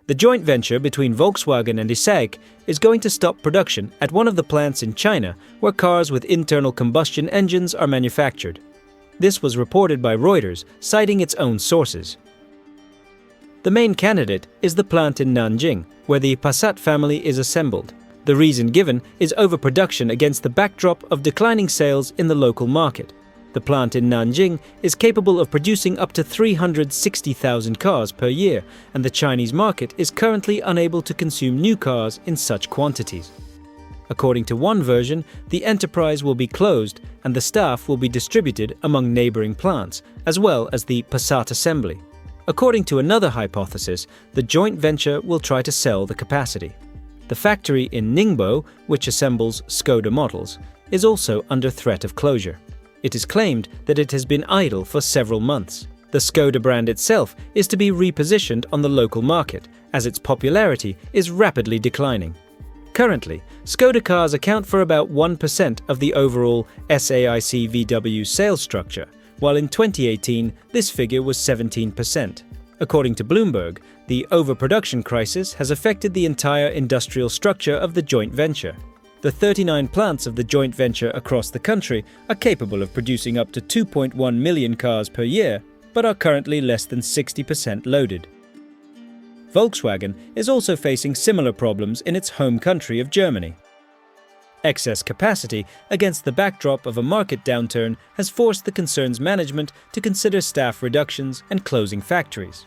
The joint venture between Volkswagen and SAIC is going to stop production at one of the plants in China where cars with internal combustion engines are manufactured. This was reported by Reuters, citing its own sources. The main candidate is the plant in Nanjing, where the Passat family is assembled. The reason given is overproduction against the backdrop of declining sales in the local market. The plant in Nanjing is capable of producing up to 360,000 cars per year, and the Chinese market is currently unable to consume new cars in such quantities. According to one version, the enterprise will be closed and the staff will be distributed among neighboring plants, as well as the Passat assembly. According to another hypothesis, the joint venture will try to sell the capacity. The factory in Ningbo, which assembles Skoda models, is also under threat of closure. It is claimed that it has been idle for several months. The Skoda brand itself is to be repositioned on the local market, as its popularity is rapidly declining. Currently, Skoda cars account for about 1% of the overall SAIC VW sales structure, while in 2018 this figure was 17%. According to Bloomberg, the overproduction crisis has affected the entire industrial structure of the joint venture. The 39 plants of the joint venture across the country are capable of producing up to 2.1 million cars per year, but are currently less than 60% loaded. Volkswagen is also facing similar problems in its home country of Germany. Excess capacity against the backdrop of a market downturn has forced the concern's management to consider staff reductions and closing factories.